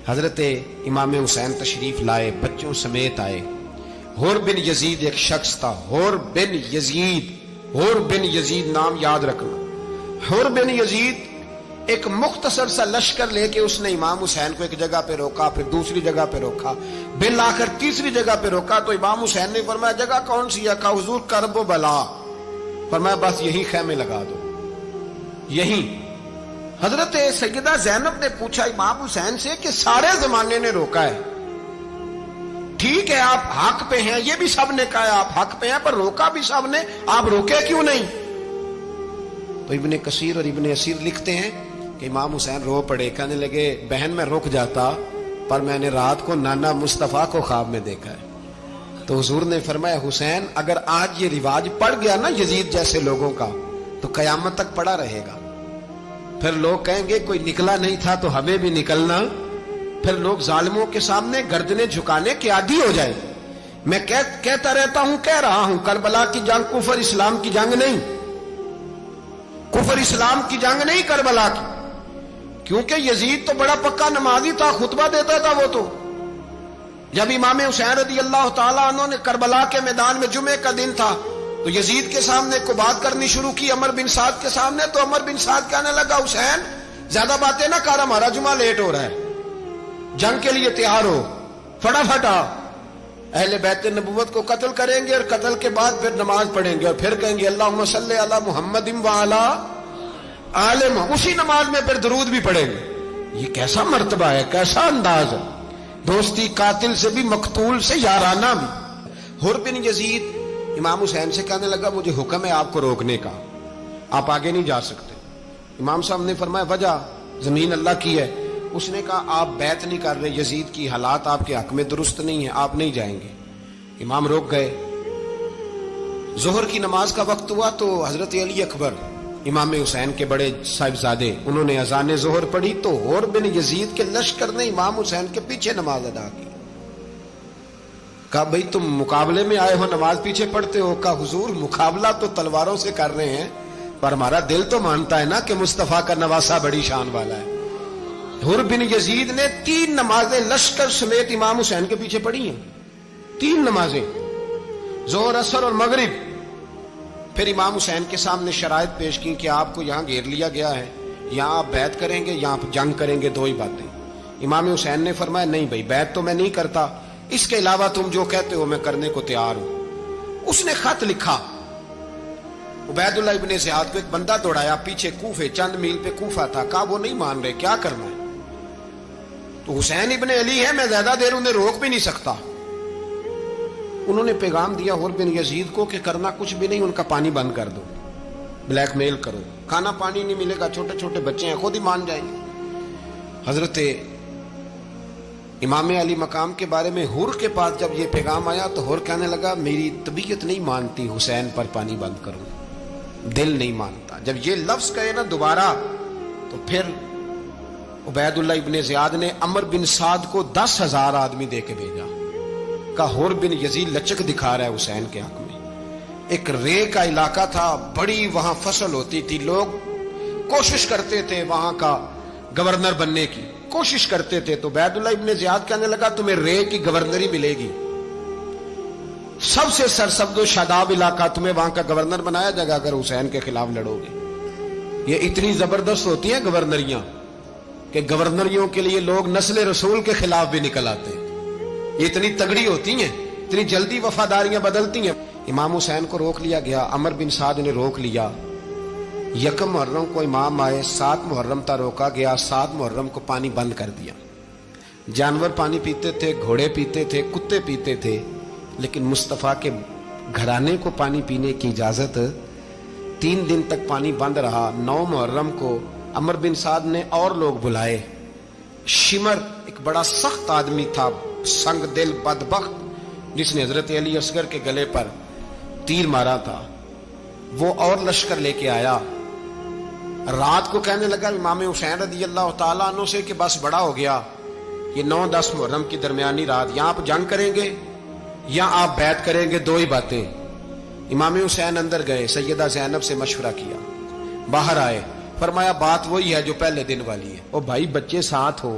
حضرت امام حسین تشریف لائے، بچوں سمیت آئے۔ حور بن یزید ایک شخص تھا، حور بن یزید، حور بن یزید نام یاد رکھنا۔ حور بن یزید ایک مختصر سا لشکر لے کے اس نے امام حسین کو ایک جگہ پہ روکا، پھر دوسری جگہ پہ روکا، بالآخر تیسری جگہ پہ روکا تو امام حسین نے فرمایا جگہ کون سی ہے؟ کہا حضور کرب و بلا۔ فرمایا بس یہی خیمے لگا دو، یہی۔ حضرت سیدہ زینب نے پوچھا امام حسین سے کہ سارے زمانے نے روکا ہے، ٹھیک ہے آپ حق پہ ہیں، یہ بھی سب نے کہا ہے آپ حق پہ ہیں، پر روکا بھی سب نے، آپ روکے کیوں نہیں؟ تو ابن کثیر اور ابن اسیر لکھتے ہیں کہ امام حسین رو پڑے، کہنے لگے بہن میں رک جاتا پر میں نے رات کو نانا مصطفیٰ کو خواب میں دیکھا ہے۔ تو حضور نے فرمایا حسین اگر آج یہ رواج پڑ گیا نا یزید جیسے لوگوں کا تو قیامت تک پڑا رہے گا، پھر لوگ کہیں گے کوئی نکلا نہیں تھا تو ہمیں بھی نکلنا، پھر لوگ ظالموں کے سامنے گردنیں جھکانے کے عادی ہو جائے۔ میں کہتا رہتا ہوں، کہہ رہا ہوں، کربلا کی جنگ کفر اسلام کی جنگ نہیں، کفر اسلام کی جنگ نہیں کربلا کی، کیونکہ یزید تو بڑا پکا نمازی تھا، خطبہ دیتا تھا وہ تو۔ جب امام حسین رضی اللہ تعالیٰ عنہ نے کربلا کے میدان میں جمعے کا دن تھا تو یزید کے سامنے کو بات کرنی شروع کی عمر بن سعد کے سامنے، تو عمر بن سعد کہنے لگا حسین زیادہ باتیں نہ کر، ہمارا جمعہ لیٹ ہو رہا ہے، جنگ کے لیے تیار ہو، فٹافٹ آ۔ اہل بیت نبوت کو قتل کریں گے اور قتل کے بعد پھر نماز پڑھیں گے اور پھر کہیں گے اللہم صلی علی محمد وعلی آل محمد، اسی نماز میں پھر درود بھی پڑھیں گے۔ یہ کیسا مرتبہ ہے، کیسا انداز ہے، دوستی قاتل سے بھی مقتول سے یارانہ بھی۔ حور بن یزید امام حسین سے کہنے لگا مجھے حکم ہے آپ کو روکنے کا، آپ آگے نہیں جا سکتے۔ امام صاحب نے فرمایا وجہ؟ زمین اللہ کی ہے۔ اس نے کہا آپ بیعت نہیں کر رہے، یزید کی حالات آپ کے حق میں درست نہیں ہیں، آپ نہیں جائیں گے۔ امام روک گئے۔ ظہر کی نماز کا وقت ہوا تو حضرت علی اکبر امام حسین کے بڑے صاحبزادے انہوں نے اذان ظہر پڑھی تو حور بن یزید کے لشکر نے امام حسین کے پیچھے نماز ادا کی۔ کہا بھئی تم مقابلے میں آئے ہو نماز پیچھے پڑھتے ہو؟ کہا حضور مقابلہ تو تلواروں سے کر رہے ہیں پر ہمارا دل تو مانتا ہے نا کہ مصطفیٰ کا نواسہ بڑی شان والا ہے۔ حور بن یزید نے 3 نمازیں لشکر سمیت امام حسین کے پیچھے پڑھی ہیں، 3 نمازیں، ظہر اثر اور مغرب۔ پھر امام حسین کے سامنے شرائط پیش کی کہ آپ کو یہاں گھیر لیا گیا ہے، یہاں آپ بیعت کریں گے، یہاں آپ جنگ کریں گے، 2 ہی باتیں۔ امام حسین نے فرمایا نہیں بھائی بیعت تو میں نہیں کرتا، اس کے علاوہ تم جو کہتے ہو میں کرنے کو تیار ہوں۔ اس نے خط لکھا، عبید اللہ ابن زیاد کو ایک بندہ دوڑایا پیچھے کوفے، چند میل پہ کوفہ تھا، کہا وہ نہیں مان رہے، کیا کرنا ہے؟ تو حسین ابن علی ہے، میں زیادہ دیر انہیں روک بھی نہیں سکتا۔ انہوں نے پیغام دیا حور بن یزید کو کہ کرنا کچھ بھی نہیں، ان کا پانی بند کر دو، بلیک میل کرو، کھانا پانی نہیں ملے گا، چھوٹے چھوٹے بچے ہیں، خود ہی مان جائیں گے۔ حضرت امام علی مقام کے بارے میں حور کے پاس جب یہ پیغام آیا تو حور کہنے لگا میری طبیعت نہیں مانتی حسین پر پانی بند کروں، دل نہیں مانتا۔ جب یہ لفظ کہے نا دوبارہ تو پھر عبید اللہ ابن زیاد نے عمر بن سعد کو 10,000 آدمی دے کے بھیجا، کہا حور بن یزید لچک دکھا رہا ہے حسین کے حق میں۔ ایک رے کا علاقہ تھا، بڑی وہاں فصل ہوتی تھی، لوگ کوشش کرتے تھے وہاں کا گورنر بننے کی، کوشش کرتے تھے۔ تو عبید اللہ ابن زیاد کہنے لگا تمہیں رے کی گورنری ملے گی، سب سے سرسبز و شاداب علاقہ، تمہیں وہاں کا گورنر بنایا جائے گا اگر حسین کے خلاف لڑو گے۔ یہ اتنی زبردست ہوتی ہیں گورنریاں کہ گورنریوں کے لیے لوگ نسل رسول کے خلاف بھی نکل آتے ہیں، یہ اتنی تگڑی ہوتی ہیں، اتنی جلدی وفاداریاں بدلتی ہیں۔ امام حسین کو روک لیا گیا، عمر بن سعد نے روک لیا۔ 1 محرم کو امام آئے، 7 محرم تا روکا گیا، 7 محرم کو پانی بند کر دیا۔ جانور پانی پیتے تھے، گھوڑے پیتے تھے، کتے پیتے تھے، لیکن مصطفیٰ کے گھرانے کو پانی پینے کی اجازت 3 دن تک پانی بند رہا۔ 9 محرم کو عمر بن سعد نے اور لوگ بلائے۔ شمر ایک بڑا سخت آدمی تھا، سنگ دل بدبخت، جس نے حضرت علی اصغر کے گلے پر تیر مارا تھا، وہ اور لشکر لے کے آیا۔ رات کو کہنے لگا امام حسین رضی اللہ تعالیٰ عنہ سے کہ بس بڑا ہو گیا، یہ 9-10 محرم کی درمیانی رات، یا آپ جنگ کریں گے یا آپ بیعت کریں گے، 2 ہی باتیں۔ امام حسین اندر گئے، سیدہ زینب سے مشورہ کیا، باہر آئے، فرمایا بات وہی ہے جو پہلے دن والی ہے۔ او بھائی بچے ساتھ ہو،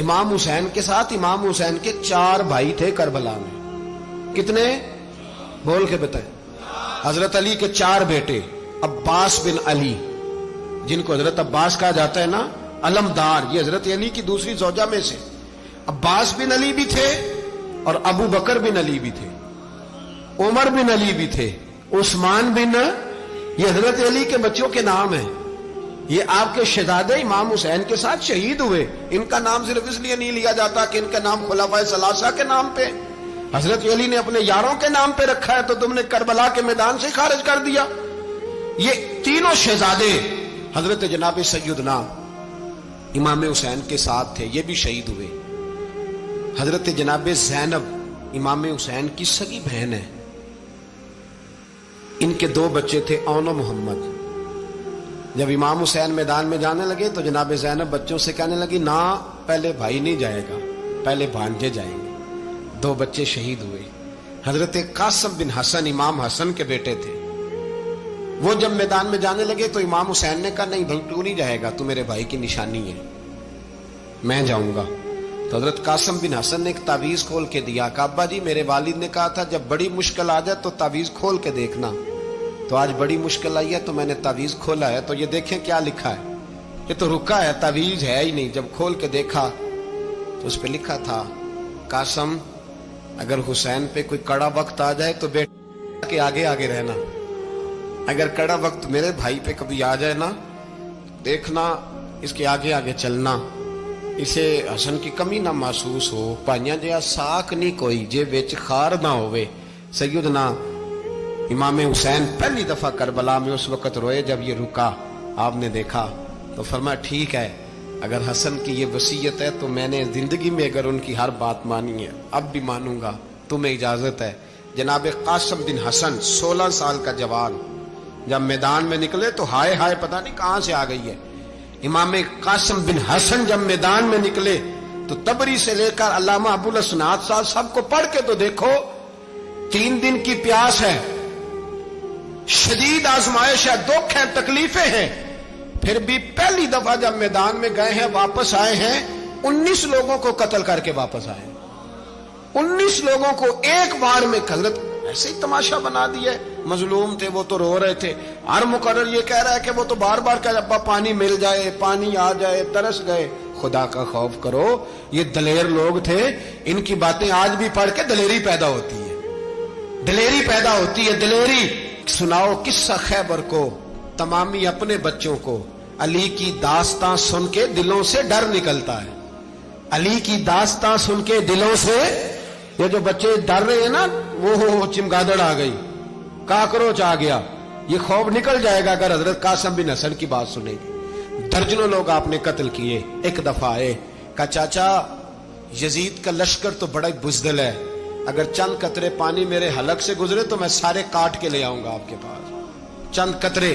امام حسین کے ساتھ امام حسین کے 4 بھائی تھے کربلا میں. کتنے؟ بول کے بتائیں. حضرت علی کے 4 بیٹے، عباس بن علی، جن کو حضرت عباس کہا جاتا ہے نا، علمدار، یہ حضرت علی کی دوسری زوجہ میں سے. عباس بن علی بھی تھے اور ابو بکر بن علی بھی تھے، عمر بن علی بھی تھے، عثمان بن، یہ حضرت علی کے بچوں کے نام ہیں. یہ آپ کے شہزادے امام حسین کے ساتھ شہید ہوئے. ان کا نام صرف اس لیے نہیں لیا جاتا کہ ان کا نام خلفائے ثلاثہ کے نام پہ، حضرت علی نے اپنے یاروں کے نام پہ رکھا ہے تو تم نے کربلا کے میدان سے خارج کر دیا. یہ تینوں شہزادے حضرت جناب سیدنا امام حسین کے ساتھ تھے، یہ بھی شہید ہوئے. حضرت جناب زینب امام حسین کی سگی بہن ہے. ان کے 2 بچے تھے، اون و محمد. جب امام حسین میدان میں جانے لگے تو جناب زینب بچوں سے کہنے لگی، نہ پہلے بھائی نہیں جائے گا، پہلے بھانجے جائیں گے. 2 بچے شہید ہوئے. حضرت قاسم بن حسن امام حسن کے بیٹے تھے. وہ جب میدان میں جانے لگے تو امام حسین نے کہا، نہیں بھائی تو نہیں جائے گا، تو میرے بھائی کی نشانی ہے، میں جاؤں گا. تو حضرت قاسم بن حسن نے ایک تعویذ کھول کے دیا کہ ابا جی میرے والد نے کہا تھا جب بڑی مشکل آ جائے تو تعویذ کھول کے دیکھنا. تو آج بڑی مشکل آئی ہے تو میں نے تعویذ کھولا ہے، تو یہ دیکھیں کیا لکھا ہے. یہ تو رکا ہے، تعویذ ہے ہی نہیں. جب کھول کے دیکھا تو اس پہ لکھا تھا، قاسم اگر حسین پہ کوئی کڑا وقت آ جائے تو بیٹے کے آگے آگے رہنا، اگر کڑا وقت میرے بھائی پہ کبھی آ جائے نا، دیکھنا اس کے آگے آگے چلنا، اسے حسن کی کمی نہ محسوس ہو. پائیاں جہاں ساک نہیں کوئی جے وچ خار نہ ہوئے. سیدنا امام حسین پہلی دفعہ کربلا میں اس وقت روئے جب یہ رکا. آپ نے دیکھا تو فرمایا ٹھیک ہے، اگر حسن کی یہ وصیت ہے تو میں نے زندگی میں اگر ان کی ہر بات مانی ہے اب بھی مانوں گا، تمہیں اجازت ہے. جناب قاسم بن حسن 16 سال کا جوان جب میدان میں نکلے تو ہائے ہائے پتہ نہیں کہاں سے آ گئی ہے. امام قاسم بن حسن جب میدان میں نکلے تو تبری سے لے کر علامہ ابو الاسناد صاحب سب کو پڑھ کے تو دیکھو. 3 دن کی پیاس ہے، شدید آزمائش ہے، دکھ ہے، تکلیفیں ہیں، پھر بھی پہلی دفعہ جب میدان میں گئے ہیں واپس آئے ہیں 19 لوگوں کو قتل کر کے واپس آئے. 19 لوگوں کو ایک بار میں حضرت ایسے ہی تماشا بنا دیا. مظلوم تھے وہ تو رو رہے تھے. ہر مقرر یہ کہہ رہا ہے کہ وہ تو بار بار کہ ابا پانی مل جائے، پانی آ جائے، ترس گئے. خدا کا خوف کرو، یہ دلیر لوگ تھے. ان کی باتیں آج بھی پڑھ کے دلیری پیدا ہوتی ہے، دلیری پیدا ہوتی ہے، دلیری. سناؤ قصہ خیبر کو تمامی اپنے بچوں کو. علی کی داستان سن کے دلوں سے ڈر نکلتا ہے. علی کی داستان سن کے دلوں سے یہ جو بچے ڈر رہے ہیں نا، وہ چمگادڑ آ گئی، کاکروچ آ گیا، یہ خوف نکل جائے گا اگر حضرت قاسم بن حسن کی بات سنیں گے. درجنوں لوگ آپ نے قتل کیے. ایک دفعہ آئے کہا چاچا یزید کا لشکر تو بڑا ہی بزدل ہے، اگر چند قطرے پانی میرے حلق سے گزرے تو میں سارے کاٹ کے لے آؤں گا آپ کے پاس، چند قطرے.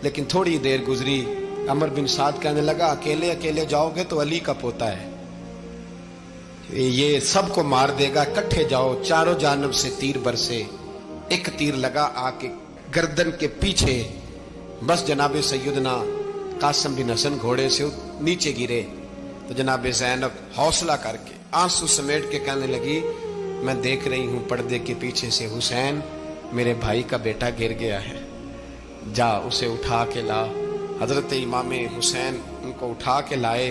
لیکن تھوڑی دیر گزری، عمر بن سعد کہنے لگا اکیلے اکیلے جاؤ گے تو علی کا پوتا ہے، یہ سب کو مار دے گا، کٹھے جاؤ. چاروں جانب سے تیر برسے. ایک تیر لگا آ کے گردن کے پیچھے، بس جناب سیدنا قاسم بن حسن گھوڑے سے نیچے گرے. تو جناب زینب حوصلہ کر کے آنسو سمیٹ کے کہنے لگی میں دیکھ رہی ہوں پردے کے پیچھے سے حسین میرے بھائی کا بیٹا گر گیا ہے، جا اسے اٹھا کے لا. حضرت امام حسین ان کو اٹھا کے لائے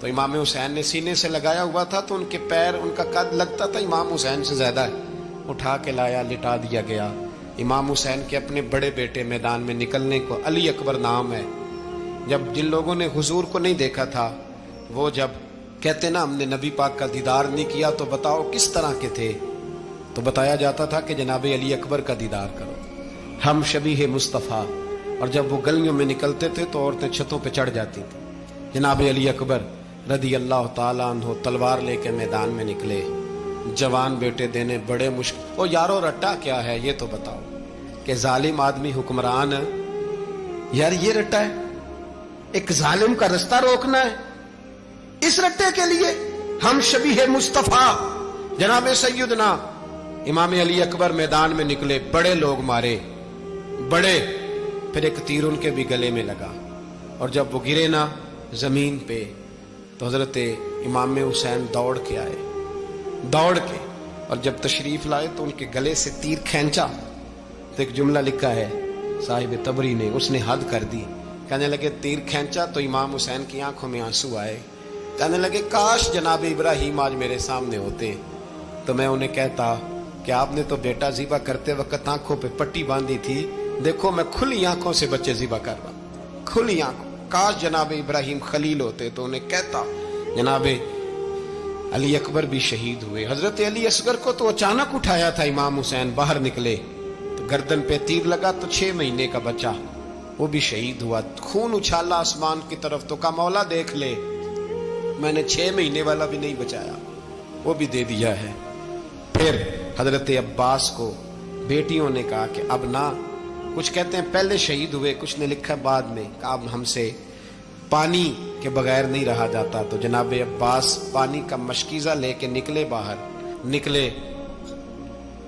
تو امام حسین نے سینے سے لگایا ہوا تھا تو ان کے پیر، ان کا قد لگتا تھا امام حسین سے زیادہ ہے. اٹھا کے لایا، لٹا دیا گیا. امام حسین کے اپنے بڑے بیٹے میدان میں نکلنے کو، علی اکبر نام ہے. جب جن لوگوں نے حضور کو نہیں دیکھا تھا وہ جب کہتے نا ہم نے نبی پاک کا دیدار نہیں کیا تو بتاؤ کس طرح کے تھے، تو بتایا جاتا تھا کہ جناب علی اکبر کا دیدار کرو، ہم شبیہ مصطفیٰ. اور جب وہ گلیوں میں نکلتے تھے تو عورتیں چھتوں پہ چڑھ جاتی تھیں. جناب علی اکبر رضی اللہ تعالیٰ عنہ تلوار لے کے میدان میں نکلے. جوان بیٹے دینے بڑے مشکل. او یارو رٹا کیا ہے یہ تو بتاؤ کہ ظالم آدمی حکمران ہے. یار یہ رٹا ہے، ایک ظالم کا رستہ روکنا ہے. اس رٹے کے لیے ہم شبیہ مصطفیٰ جناب سیدنا امام علی اکبر میدان میں نکلے. بڑے لوگ مارے، بڑے. پھر ایک تیر ان کے بھی گلے میں لگا اور جب وہ گرے نا زمین پہ تو حضرت امام حسین دوڑ کے آئے، دوڑ کے، اور جب تشریف لائے تو ان کے گلے سے تیر کھینچا تو ایک جملہ لکھا ہے صاحب تبری نے، اس نے حد کر دی، کہنے لگے تیر کھینچا تو امام حسین کی آنکھوں میں آنسو آئے، کہنے لگے کاش جناب ابراہیم آج میرے سامنے ہوتے تو میں انہیں کہتا کہ آپ نے تو بیٹا ذبح کرتے وقت آنکھوں پہ پٹی باندھی تھی، دیکھو میں کھلی آنکھوں سے بچے ذبح کر رہا ہوں، کھلی آنکھوں، کاش جناب ابراہیم خلیل ہوتے تو انہیں کہتا۔ جناب علی اکبر بھی شہید ہوئے، حضرت علی اصغر کو تو اچانک اٹھایا تھا امام حسین، باہر نکلے تو گردن پہ تیر لگا تو 6 مہینے کا بچہ وہ بھی شہید ہوا، خون اچھالا آسمان کی طرف تو کہا مولا دیکھ لے میں نے 6 مہینے والا بھی نہیں بچایا، وہ بھی دے دیا ہے۔ پھر حضرت عباس کو بیٹیوں نے کہا کہ اب نہ، کچھ کہتے ہیں پہلے شہید ہوئے، کچھ نے لکھا بعد میں، کہ اب ہم سے پانی کے بغیر نہیں رہا جاتا، تو جناب عباس پانی کا مشکیزہ لے کے نکلے، باہر نکلے،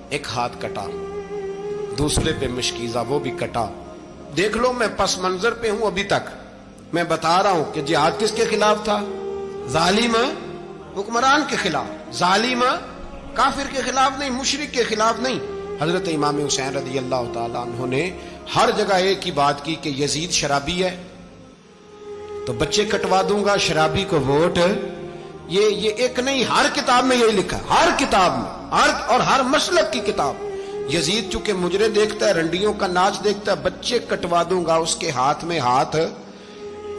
ایک ہاتھ کٹا، دوسرے پہ مشکیزہ وہ بھی کٹا، دیکھ لو میں پس منظر پہ ہوں ابھی تک، میں بتا رہا ہوں کہ جہاد کس کے خلاف تھا؟ ظالم حکمران کے خلاف، ظالم کافر کے خلاف نہیں، مشرک کے خلاف نہیں۔ حضرت امام حسین رضی اللہ تعالیٰ عنہ نے ہر جگہ ایک ہی بات کی کہ یزید شرابی ہے تو بچے کٹوا دوں گا، شرابی کو ووٹ، یہ ایک نہیں، ہر کتاب میں یہی لکھا، ہر کتاب میں، اور ہر مسلک کی کتاب۔ یزید چونکہ مجرے دیکھتا ہے، رنڈیوں کا ناچ دیکھتا ہے، بچے کٹوا دوں گا، اس کے ہاتھ میں ہاتھ۔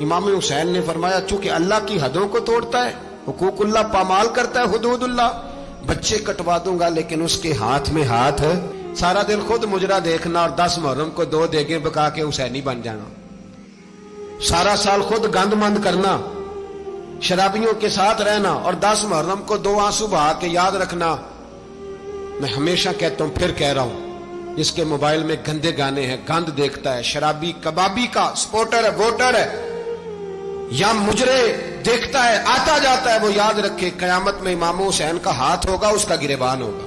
امام حسین نے فرمایا چونکہ اللہ کی حدوں کو توڑتا ہے، حقوق اللہ پامال کرتا ہے، حدود اللہ، بچے کٹوا دوں گا لیکن اس کے ہاتھ میں ہاتھ۔ سارا دن خود مجرا دیکھنا اور 10 محرم کو 2 دیگیں پکا کے حسینی بن جانا، سارا سال خود گند مند کرنا، شرابیوں کے ساتھ رہنا اور 10 محرم کو 2 آنسو بہا کے یاد رکھنا۔ میں ہمیشہ کہتا ہوں، پھر کہہ رہا ہوں، جس کے موبائل میں گندے گانے ہیں، گند دیکھتا ہے، شرابی کبابی کا سپورٹر ہے، ووٹر ہے، یا مجرے دیکھتا ہے آتا جاتا ہے، وہ یاد رکھے قیامت میں امام حسین کا ہاتھ ہوگا، اس کا گریبان ہوگا۔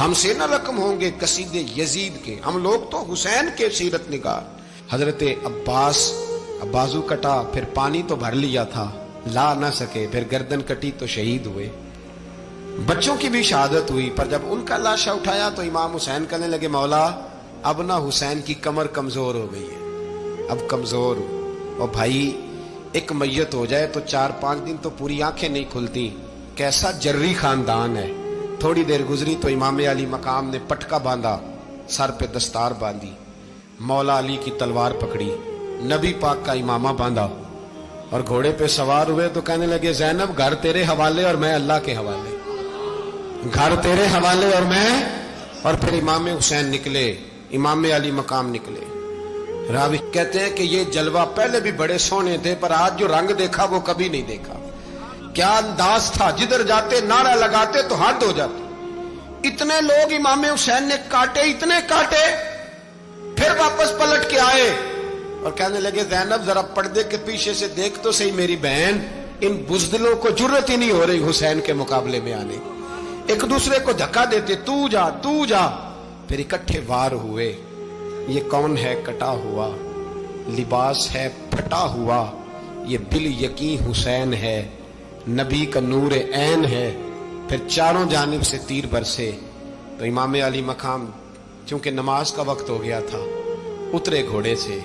ہم سے نہ رقم ہوں گے قصیدے یزید کے، ہم لوگ تو حسین کے سیرت نگار۔ حضرت عباس بازو کٹا، پھر پانی تو بھر لیا تھا، لا نہ سکے، پھر گردن کٹی تو شہید ہوئے۔ بچوں کی بھی شہادت ہوئی، پر جب ان کا لاشا اٹھایا تو امام حسین کہنے لگے مولا اب نہ حسین کی کمر کمزور ہو گئی ہے، اب کمزور ہو، اور بھائی ایک میت ہو جائے تو 4-5 دن تو پوری آنکھیں نہیں کھلتی، کیسا جری خاندان ہے۔ تھوڑی دیر گزری تو امام علی مقام نے پٹکا باندھا، سر پہ دستار باندھی، مولا علی کی تلوار پکڑی، نبی پاک کا امامہ باندھا اور گھوڑے پہ سوار ہوئے تو کہنے لگے زینب گھر تیرے حوالے اور میں اللہ کے حوالے، گھر تیرے حوالے اور میں، اور پھر امام حسین نکلے، امام علی مقام نکلے۔ راوی کہتے ہیں کہ یہ جلوہ پہلے بھی بڑے سونے تھے، پر آج جو رنگ دیکھا وہ کبھی نہیں دیکھا۔ کیا انداز تھا، جدھر جاتے نعرہ لگاتے تو حد ہو جاتی۔ اتنے لوگ امام حسین نے کاٹے، اتنے کاٹے، پھر واپس پلٹ کے آئے اور کہنے لگے زینب ذرا پردے کے پیچھے سے دیکھ تو صحیح میری بہن، ان بزدلوں کو جرت ہی نہیں ہو رہی حسین کے مقابلے میں آنے، ایک دوسرے کو دھکا دیتے، تو جا تو جا، پھر اکٹھے وار ہوئے۔ یہ کون ہے کٹا ہوا، لباس ہے پھٹا ہوا، یہ بال یقین حسین ہے، نبی کا نور عین ہے۔ پھر چاروں جانب سے تیر برسے تو امام علی مقام چونکہ نماز کا وقت ہو گیا تھا، اترے گھوڑے سے،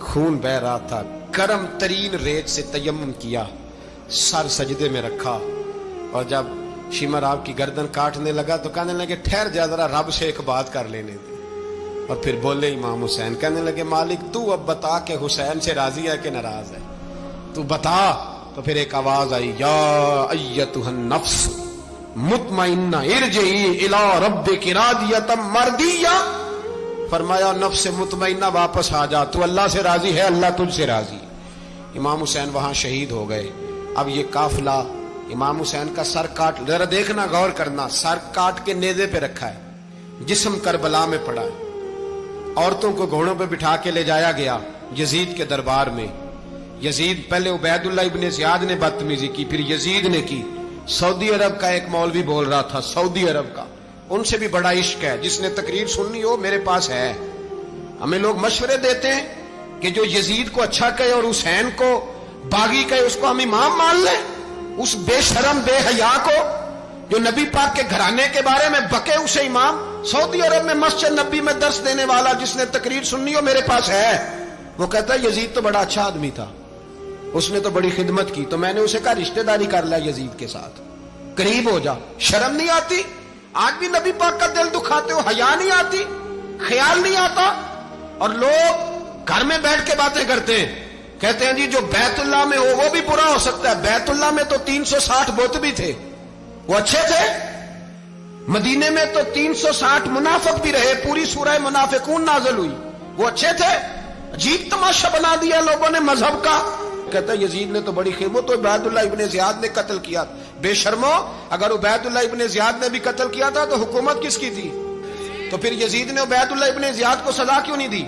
خون بہ رہا تھا، گرم ترین ریت سے تیمم کیا، سر سجدے میں رکھا، اور جب شمر آپ کی گردن کاٹنے لگا تو کہنے لگے ٹھہر جا ذرا رب سے ایک بات کر لینے دے، اور پھر بولے امام حسین، کہنے لگے مالک تو اب بتا کہ حسین سے راضی ہے کہ ناراض ہے، تو بتا۔ تو پھر ایک آواز آئی، یا ایتھا النفس مطمئنہ ارجعی الی ربک راضیۃ مرضیہ، فرمایا نفس مطمئنہ واپس آ جا، تو اللہ سے راضی ہے، اللہ تجھ سے راضی۔ امام حسین وہاں شہید ہو گئے۔ اب یہ قافلہ امام حسین کا سر کاٹ، ذرا دیکھنا غور کرنا، سر کاٹ کے نیزے پہ رکھا ہے، جسم کربلا میں پڑا ہے، عورتوں کو گھوڑوں پہ بٹھا کے لے جایا گیا یزید کے دربار میں۔ یزید پہلے عبید اللہ ابن زیاد نے بدتمیزی کی، پھر یزید نے کی۔ سعودی عرب کا ایک مولوی بول رہا تھا، سعودی عرب کا، ان سے بھی بڑا عشق ہے، جس نے تقریر سننی ہو میرے پاس ہے۔ ہمیں لوگ مشورے دیتے ہیں کہ جو یزید کو اچھا کہے اور حسین کو باغی کہے اس کو ہم امام مان لیں، اس بے شرم بے حیا کو جو نبی پاک کے گھرانے کے بارے میں بکے، اسے امام سعودی عرب میں مسجد نبی میں درس دینے والا جس نے تقریر سننی ہو میرے پاس ہے، وہ کہتا ہے یزید تو بڑا اچھا آدمی تھا، اس نے تو بڑی خدمت کی، تو میں نے اسے کہا رشتہ داری کر لیا یزید کے ساتھ، قریب ہو جا۔ شرم نہیں آتی؟ آج بھی نبی پاک کا دل دکھاتے ہو، حیا نہیں آتی، خیال نہیں آتا؟ اور لوگ گھر میں بیٹھ کے باتیں کرتے ہیں، کہتے ہیں جی جو بیت اللہ میں ہو وہ بھی برا ہو سکتا ہے۔ بیت اللہ میں تو 360 بت بھی تھے، وہ اچھے تھے۔ مدینے میں تو 360 منافق بھی رہے، پوری سورہ منافقون نازل ہوئی، وہ اچھے تھے۔ عجیب تماشا بنا دیا لوگوں نے مذہب کا۔ کہتا ہے یزید نے تو بڑی خدمت، تو عبید اللہ ابن زیاد نے قتل کیا۔ بے شرمو، اگر عبید اللہ ابن زیاد نے بھی قتل کیا تھا تو حکومت کس کی تھی؟ تو پھر یزید نے عبید اللہ ابن زیاد کو سزا کیوں نہیں دی؟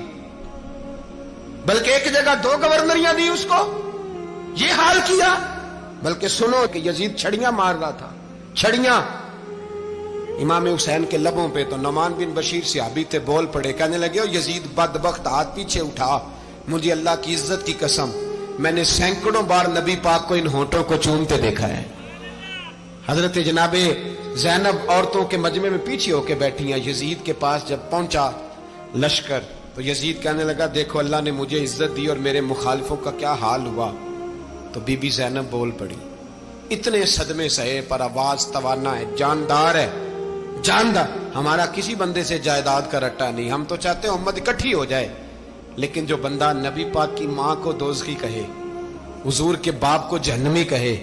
بلکہ ایک جگہ 2 گورنریاں دی اس کو، یہ حال کیا۔ بلکہ سنو کہ یزید چھڑیاں مار رہا تھا، چھڑیاں۔ امام حسین کے لبوں پہ تو نعمان بن بشیر صحابی تھے، بول پڑے، کہنے لگے یزید بدبخت، ہاتھ پیچھے اٹھا، مجھے اللہ کی عزت کی قسم میں نے سینکڑوں بار نبی پاک کو ان ہونٹوں کو چومتے دیکھا ہے۔ حضرت جناب زینب عورتوں کے مجمع میں پیچھے ہو کے بیٹھی ہیں، یزید کے پاس جب پہنچا لشکر تو یزید کہنے لگا دیکھو اللہ نے مجھے عزت دی اور میرے مخالفوں کا کیا حال ہوا۔ تو بی بی زینب بول پڑی، اتنے صدمے سہے پر آواز توانا ہے، جاندار ہے، جاندار۔ ہمارا کسی بندے سے جائیداد کا رٹا نہیں، ہم تو چاہتے ہیں امت اکٹھی ہو جائے، لیکن جو بندہ نبی پاک کی ماں کو دوزخی کہے، حضور کے باپ کو جہنمی کہے،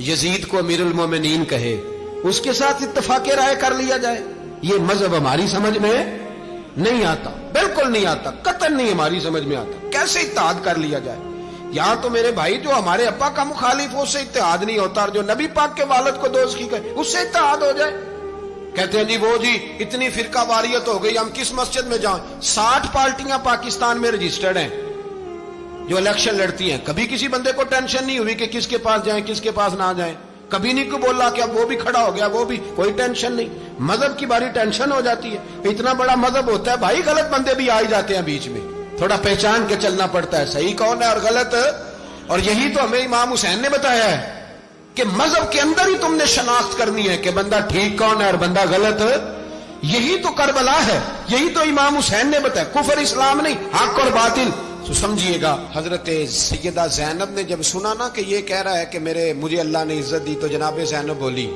یزید کو امیر المومنین کہے، اس کے ساتھ اتفاق رائے کر لیا جائے، یہ مذہب ہماری سمجھ میں نہیں آتا، بالکل نہیں آتا، قطعاً نہیں ہماری سمجھ میں آتا۔ کیسے اتحاد کر لیا جائے؟ یہاں تو میرے بھائی جو ہمارے ابا کا مخالف ہو اس سے اتحاد نہیں ہوتا، اور جو نبی پاک کے والد کو دوزخی کہے اس سے اتحاد ہو جائے۔ کہتے ہیں جی وہ جی اتنی فرقہ واریت ہو گئی، ہم کس مسجد میں جائیں؟ 60 پارٹیاں پاکستان میں رجسٹرڈ ہیں جو الیکشن لڑتی ہیں، کبھی کسی بندے کو ٹینشن نہیں ہوئی کہ کس کے پاس جائیں کس کے پاس نہ جائیں، کبھی نہیں کوئی بولا کہ اب وہ بھی کھڑا ہو گیا، وہ بھی، کوئی ٹینشن نہیں۔ مذہب کی باری ٹینشن ہو جاتی ہے، اتنا بڑا مذہب ہوتا ہے بھائی، غلط بندے بھی آ جاتے ہیں بیچ میں، تھوڑا پہچان کے چلنا پڑتا ہے صحیح کون ہے اور غلط۔ اور یہی تو ہمیں امام حسین نے بتایا ہے کہ مذہب کے اندر ہی تم نے شناخت کرنی ہے کہ بندہ ٹھیک کون ہے اور بندہ غلط۔ یہی تو کربلا ہے، یہی تو امام حسین نے بتایا، کفر اسلام نہیں، حق اور باطل۔ تو سمجھیے گا حضرت سیدہ زینب نے جب سنا نا کہ یہ کہہ رہا ہے کہ مجھے اللہ نے عزت دی، تو جناب زینب بولی،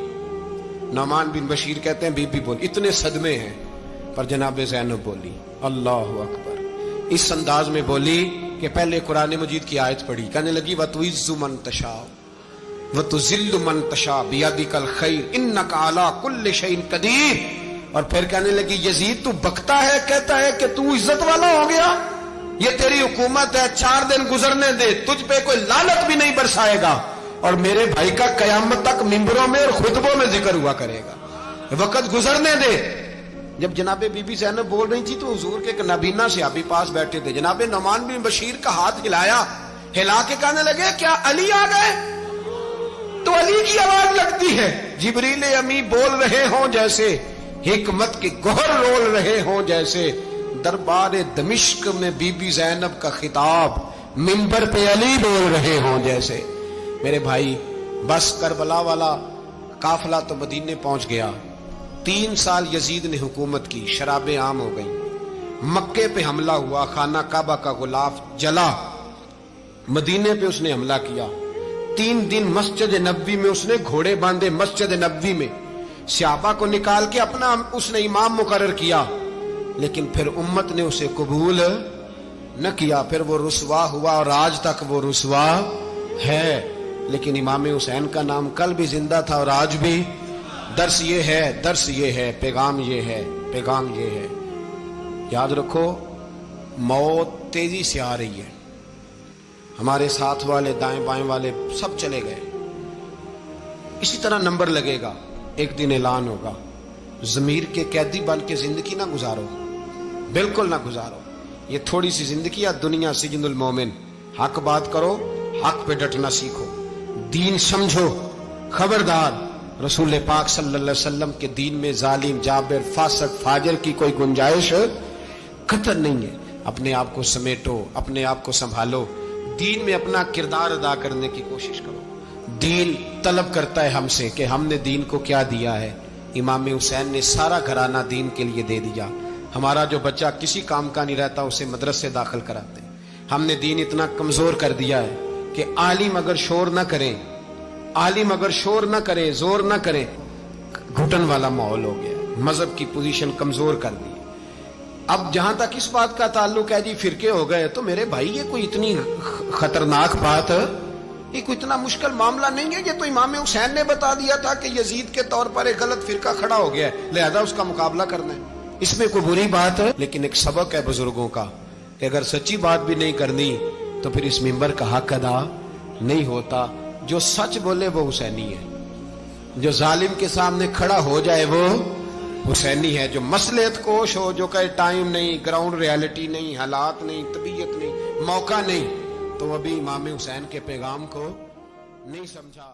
نعمان بن بشیر کہتے ہیں بی بی بولی، اتنے صدمے ہیں پر جناب زینب بولی اللہ اکبر، اس انداز میں بولی کہ پہلے قرآن مجید کی آیت پڑھی، کہنے لگی وَتُعِزُّ مَن تَشَاءُ وَتُذِلُّ مَن تَشَاءُ بِيَدِكَ الْخَيْرُ إِنَّكَ عَلَىٰ كُلِّ شَيْءٍ قَدِيرٌ۔ اور پھر کہنے لگی یزید تو بکتا ہے، کہتا ہے کہ تو عزت والا ہو گیا، یہ تیری حکومت ہے، 4 دن گزرنے دے، تجھ پہ کوئی لعنت بھی نہیں برسائے گا، اور میرے بھائی کا قیامت تک ممبروں میں اور خطبوں میں ذکر ہوا کرے گا، وقت گزرنے دے۔ جب جناب بی بی زینب بول رہی تھی تو حضور کے ایک نابینا صحابی پاس بیٹھے تھے، جناب نعمان بن بشیر کا ہاتھ ہلایا، ہلا کے کہنے لگے کیا علی آ گئے؟ تو علی کی آواز لگتی ہے، جبریل امی بول رہے ہوں جیسے، حکمت کے گوہر رول رہے ہوں جیسے، دربار دمشق میں بی بی زینب کا خطاب، منبر پہ علی بول رہے ہوں جیسے۔ میرے بھائی بس کربلا والا قافلہ تو مدینے پہنچ گیا، 3 سال یزید نے حکومت کی، شرابیں عام ہو گئی، مکے پہ حملہ ہوا، خانہ کعبہ کا غلاف جلا، مدینے پہ اس نے حملہ کیا، 3 دن مسجد نبوی میں اس نے گھوڑے باندھے، مسجد نبوی میں صحابہ کو نکال کے اپنا اس نے امام مقرر کیا، لیکن پھر امت نے اسے قبول نہ کیا، پھر وہ رسوا ہوا اور آج تک وہ رسوا ہے۔ لیکن امام حسین کا نام کل بھی زندہ تھا اور آج بھی۔ درس یہ ہے، پیغام یہ ہے، پیغام یہ ہے، یاد رکھو موت تیزی سے آ رہی ہے، ہمارے ساتھ والے دائیں بائیں والے سب چلے گئے، اسی طرح نمبر لگے گا، ایک دن اعلان ہوگا۔ ضمیر کے قیدی بن کے زندگی نہ گزارو، بالکل نہ گزارو، یہ تھوڑی سی زندگی ہے، دنیا سجن المومن۔ حق بات کرو، حق پہ ڈٹنا سیکھو، دین سمجھو، خبردار رسول پاک صلی اللہ علیہ وسلم کے دین میں ظالم، جابر، فاسق، فاجر کی کوئی گنجائش قطع نہیں ہے۔ اپنے آپ کو سمیٹو، اپنے آپ کو سنبھالو، دین میں اپنا کردار ادا کرنے کی کوشش کرو۔ دین طلب کرتا ہے ہم سے کہ ہم نے دین کو کیا دیا ہے. امام حسین نے سارا گھرانہ دین کے لیے دے دیا. ہمارا جو بچہ کسی کام کا نہیں رہتا اسے مدرسے داخل کراتے ہیں. ہم نے دین اتنا کمزور کر دیا ہے کہ عالم اگر شور نہ کریں، عالم اگر شور نہ کرے، زور نہ کرے، گھٹن والا ماحول ہو گیا. مذہب کی پوزیشن کمزور کر دی. اب جہاں تک اس بات کا تعلق ہے جی فرقے ہو گئے، تو میرے بھائی یہ کوئی اتنی خطرناک بات ہے، یہ کوئی اتنا مشکل معاملہ نہیں ہے. یہ تو امام حسین نے بتا دیا تھا کہ یزید کے طور پر ایک غلط فرقہ کھڑا ہو گیا ہے، لہذا اس کا مقابلہ کرنا ہے. اس میں کوئی بری بات ہے؟ لیکن ایک سبق ہے بزرگوں کا کہ اگر سچی بات بھی نہیں کرنی تو پھر اس منبر کا حق ادا نہیں ہوتا. جو سچ بولے وہ حسینی ہے، جو ظالم کے سامنے کھڑا ہو جائے وہ حسینی ہے. جو مصلحت کوش ہو، جو کہے ٹائم نہیں، گراؤنڈ ریالٹی نہیں، حالات نہیں، طبیعت نہیں، موقع نہیں، تو ابھی امام حسین کے پیغام کو نہیں سمجھا.